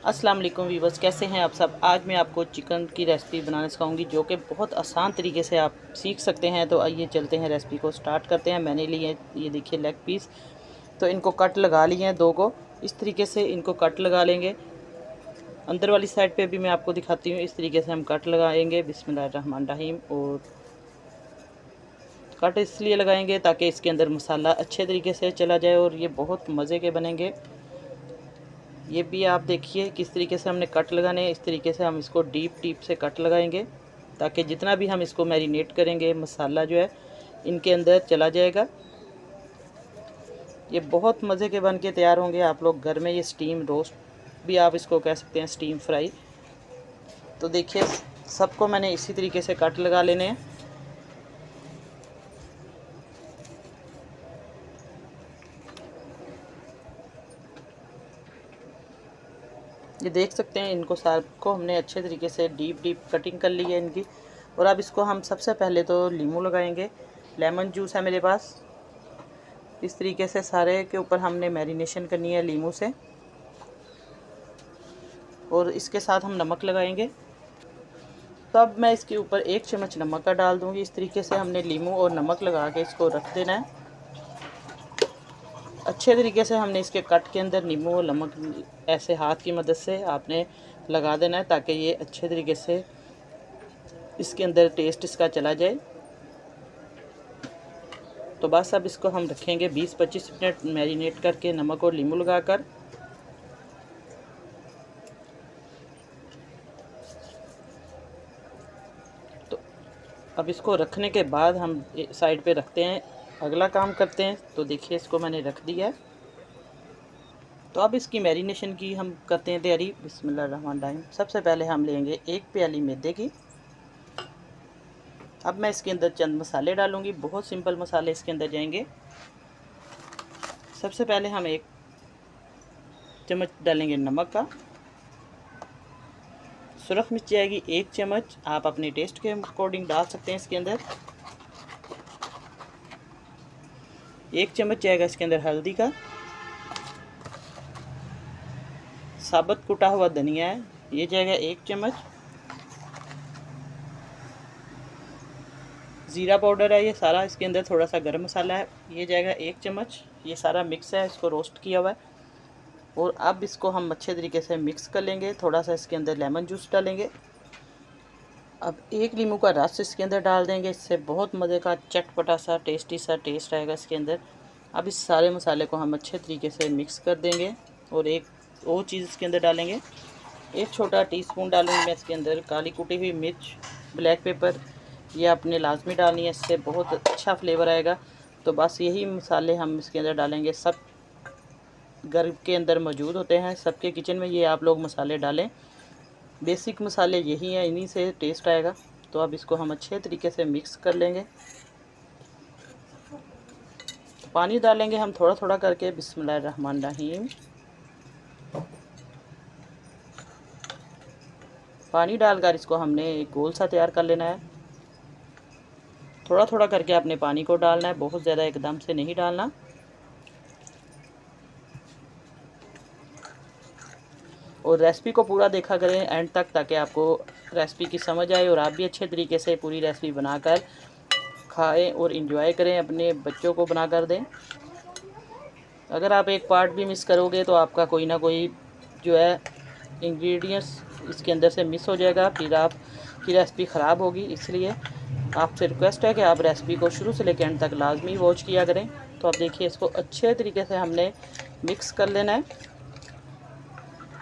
अस्सलाम वालेकुम वीवर्स, कैसे हैं आप सब। आज मैं आपको चिकन की रेसिपी बनाना सिखाऊंगी जो कि बहुत आसान तरीके से आप सीख सकते हैं। तो आइए चलते हैं, रेसिपी को स्टार्ट करते हैं। मैंने लिए ये देखिए लेग पीस, तो इनको कट लगा लिए हैं 2 को। इस तरीके से इनको कट लगा लेंगे। अंदर वाली साइड पे भी मैं आपको दिखाती हूँ। इस तरीके से हम कट लगाएंगे। बिस्मिल्लाहिर्रहमानिर्रहीम। और कट इसलिए लगाएंगे ताकि इसके अंदर मसाला अच्छे तरीके से चला जाए और ये बहुत मज़े के बनेंगे। ये भी आप देखिए किस तरीके से हमने कट लगाने हैं। इस तरीके से हम इसको डीप से कट लगाएंगे ताकि जितना भी हम इसको मैरिनेट करेंगे मसाला जो है इनके अंदर चला जाएगा। ये बहुत मज़े के बन के तैयार होंगे। आप लोग घर में ये स्टीम रोस्ट भी आप इसको कह सकते हैं, स्टीम फ्राई। तो देखिए सबको मैंने इसी तरीके से कट लगा लेने हैं। ये देख सकते हैं इनको सबको हमने अच्छे तरीके से डीप कटिंग कर ली है इनकी। और अब इसको हम सबसे पहले तो लीमू लगाएंगे। लेमन जूस है मेरे पास। इस तरीके से सारे के ऊपर हमने मैरिनेशन करनी है लीमू से। और इसके साथ हम नमक लगाएंगे। तो अब मैं इसके ऊपर 1 चम्मच नमक का डाल दूंगी। इस तरीके से हमने लीमू और नमक लगा के इसको रख देना है। अच्छे तरीके से हमने इसके कट के अंदर नींबू और नमक ऐसे हाथ की मदद से आपने लगा देना है ताकि ये अच्छे तरीके से इसके अंदर टेस्ट इसका चला जाए। तो बस अब इसको हम रखेंगे 20-25 मिनट मैरिनेट करके नमक और नींबू लगाकर। तो अब इसको रखने के बाद हम साइड पे रखते हैं, अगला काम करते हैं। तो देखिए इसको मैंने रख दिया है। तो अब इसकी मैरिनेशन की हम करते हैं तैयारी। बिस्मिल्लाहिर्रहमानिर्रहीम। सबसे पहले हम लेंगे 1 प्याली मैदे की। अब मैं इसके अंदर चंद मसाले डालूंगी। बहुत सिंपल मसाले इसके अंदर जाएंगे। सबसे पहले हम 1 चम्मच डालेंगे नमक का। सुरख मिर्च जाएगी 1 चम्मच। आप अपने टेस्ट के अकॉर्डिंग डाल सकते हैं इसके अंदर। 1 चम्मच जाएगा इसके अंदर हल्दी का। साबुत कुटा हुआ धनिया है, ये जाएगा 1 चम्मच। ज़ीरा पाउडर है ये सारा। इसके अंदर थोड़ा सा गरम मसाला है, ये जाएगा 1 चम्मच। ये सारा मिक्स है, इसको रोस्ट किया हुआ है। और अब इसको हम अच्छे तरीके से मिक्स कर लेंगे। थोड़ा सा इसके अंदर लेमन जूस डालेंगे। अब 1 नींबू का रस इसके अंदर डाल देंगे। इससे बहुत मज़े का चटपटा सा टेस्टी सा टेस्ट आएगा इसके अंदर। अब इस सारे मसाले को हम अच्छे तरीके से मिक्स कर देंगे। और एक और चीज़ इसके अंदर डालेंगे, 1 छोटा टीस्पून डालूंगी मैं इसके अंदर काली कुटी हुई मिर्च, ब्लैक पेपर। ये आपने लाजमी डालनी है, इससे बहुत अच्छा फ्लेवर आएगा। तो बस यही मसाले हम इसके अंदर डालेंगे। सब घर के अंदर मौजूद होते हैं, सबके किचन में ये आप लोग मसाले डालें। बेसिक मसाले यही हैं, इन्हीं से टेस्ट आएगा। तो अब इसको हम अच्छे तरीके से मिक्स कर लेंगे। पानी डालेंगे हम थोड़ा थोड़ा करके। बिस्मिल्लाहिर्रहमानिर्रहीम। पानी डालकर इसको हमने एक गोल सा तैयार कर लेना है। थोड़ा थोड़ा करके आपने पानी को डालना है, बहुत ज़्यादा एकदम से नहीं डालना। और रेसिपी को पूरा देखा करें एंड तक ताकि आपको रेसिपी की समझ आए और आप भी अच्छे तरीके से पूरी रेसिपी बनाकर खाएं और इंजॉय करें, अपने बच्चों को बनाकर दें। अगर आप एक पार्ट भी मिस करोगे तो आपका कोई ना कोई जो है इंग्रेडिएंट्स इसके अंदर से मिस हो जाएगा, फिर आपकी रेसिपी ख़राब होगी। इसलिए आपसे रिक्वेस्ट है कि आप रेसिपी को शुरू से लेकर एंड तक लाजमी वॉच किया करें। तो अब देखिए इसको अच्छे तरीके से हमने मिक्स कर लेना है।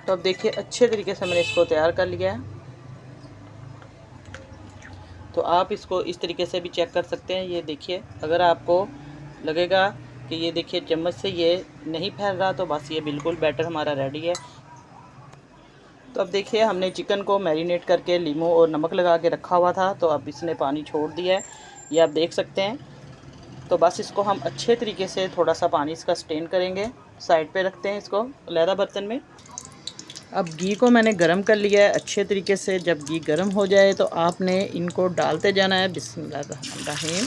तो अब देखिए अच्छे तरीके से मैंने इसको तैयार कर लिया है। तो आप इसको इस तरीके से भी चेक कर सकते हैं। ये देखिए अगर आपको लगेगा कि ये देखिए चम्मच से ये नहीं फैल रहा तो बस ये बिल्कुल बैटर हमारा रेडी है। तो अब देखिए हमने चिकन को मैरिनेट करके लीमू और नमक लगा के रखा हुआ था, तो अब इसने पानी छोड़ दिया है, ये आप देख सकते हैं। तो बस इसको हम अच्छे तरीके से थोड़ा सा पानी इसका स्टेन करेंगे। साइड पे रखते हैं इसको अलग बर्तन में। अब घी को मैंने गरम कर लिया है अच्छे तरीके से। जब घी गरम हो जाए तो आपने इनको डालते जाना है। बिस्मिल्लाहिर्रहमानिर्रहीम।